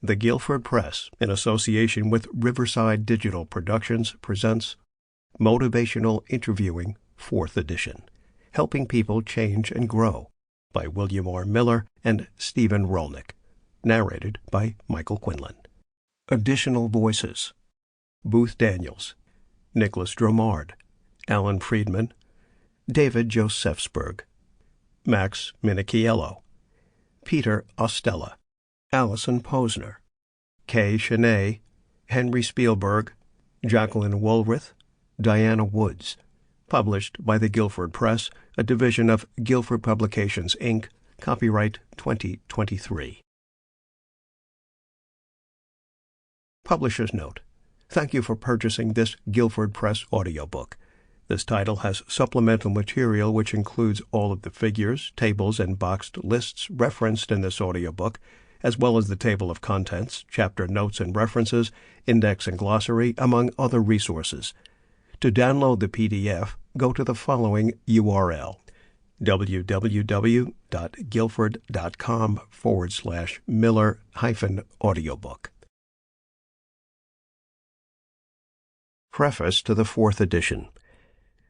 The Guilford Press, in association with Riverside Digital Productions, presents Motivational Interviewing, 4th edition, Helping People Change and Grow, by William R. Miller and Stephen Rollnick, narrated by Michael Quinlan. Additional voices: Booth Daniels, Nicholas Dromard, Alan Friedman, David Josephsberg, Max Minichiello, Peter Ostella, Allison Posner, Kay Cheney, Henry Spielberg, Jacqueline Woolworth, Diana Woods. Published by the Guilford Press, a division of Guilford Publications, Inc., copyright 2023. Publisher's Note: Thank you for purchasing this Guilford Press audiobook. This title has supplemental material which includes all of the figures, tables, and boxed lists referenced in this audiobook, as well as the table of contents, chapter notes and references, index and glossary, among other resources. To download the PDF, go to the following URL: www.guilford.com/Miller-audiobook. Preface to the 4th edition.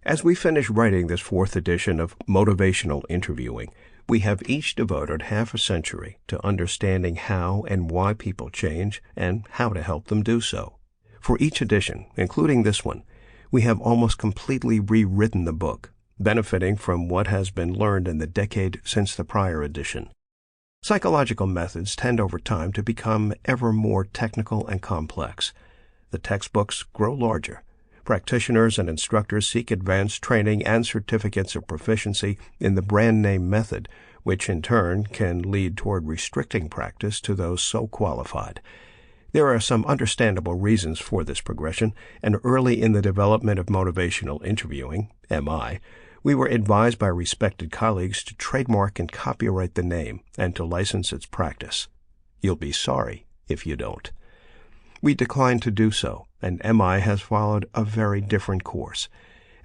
As we finish writing this 4th edition of Motivational Interviewing, we have each devoted half a century to understanding how and why people change and how to help them do so. For each edition, including this one, we have almost completely rewritten the book, benefiting from what has been learned in the decade since the prior edition. Psychological methods tend over time to become ever more technical and complex. The textbooks grow larger. Practitioners and instructors seek advanced training and certificates of proficiency in the brand name method, which in turn can lead toward restricting practice to those so qualified. There are some understandable reasons for this progression, and early in the development of motivational interviewing, MI, we were advised by respected colleagues to trademark and copyright the name and to license its practice. You'll be sorry if you don't. We declined to do so, and MI has followed a very different course.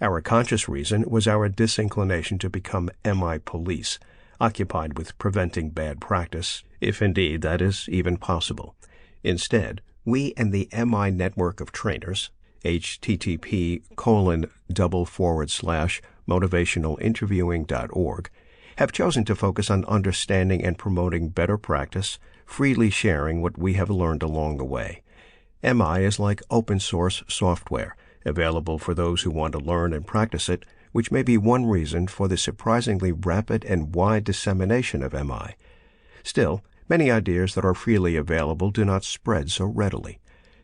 Our conscious reason was our disinclination to become MI police, occupied with preventing bad practice, if indeed that is even possible. Instead, we and the MI network of trainers, http://motivationalinterviewing.org, have chosen to focus on understanding and promoting better practice, freely sharing what we have learned along the way. MI is like open-source software, available for those who want to learn and practice it, which may be one reason for the surprisingly rapid and wide dissemination of MI. Still, many ideas that are freely available do not spread so readily.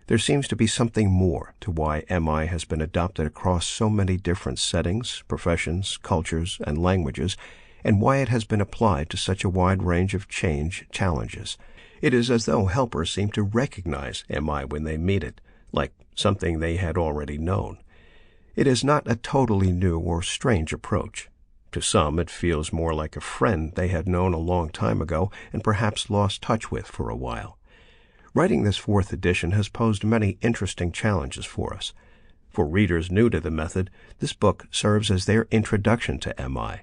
There seems to be something more to why MI has been adopted across so many different settings, professions, cultures, and languages, and why it has been applied to such a wide range of change challenges. It is as though helpers seem to recognize MI when they meet it, like something they had already known. It is not a totally new or strange approach. To some, it feels more like a friend they had known a long time ago and perhaps lost touch with for a while. Writing this 4th edition has posed many interesting challenges for us. For readers new to the method, this book serves as their introduction to MI.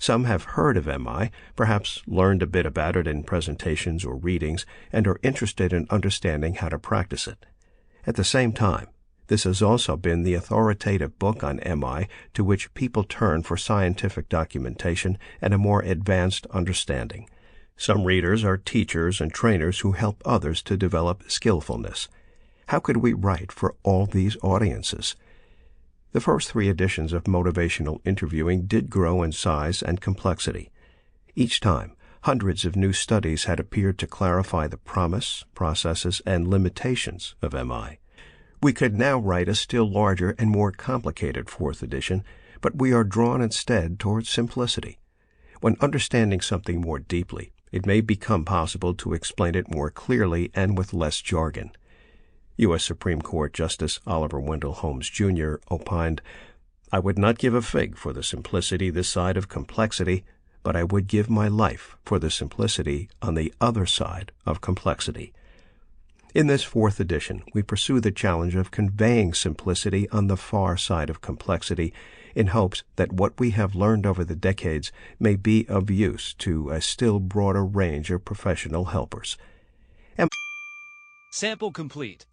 Some have heard of MI, perhaps learned a bit about it in presentations or readings, and are interested in understanding how to practice it. At the same time, this has also been the authoritative book on MI to which people turn for scientific documentation and a more advanced understanding. Some readers are teachers and trainers who help others to develop skillfulness. How could we write for all these audiences? The first 3 editions of motivational interviewing did grow in size and complexity. Each time, hundreds of new studies had appeared to clarify the promise, processes, and limitations of MI. We could now write a still larger and more complicated 4th edition, but we are drawn instead towards simplicity. When understanding something more deeply, it may become possible to explain it more clearly and with less jargon. U.S. Supreme Court Justice Oliver Wendell Holmes, Jr. opined, "I would not give a fig for the simplicity this side of complexity, but I would give my life for the simplicity on the other side of complexity." In this 4th edition, we pursue the challenge of conveying simplicity on the far side of complexity in hopes that what we have learned over the decades may be of use to a still broader range of professional helpers. Sample complete.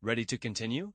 Ready to continue?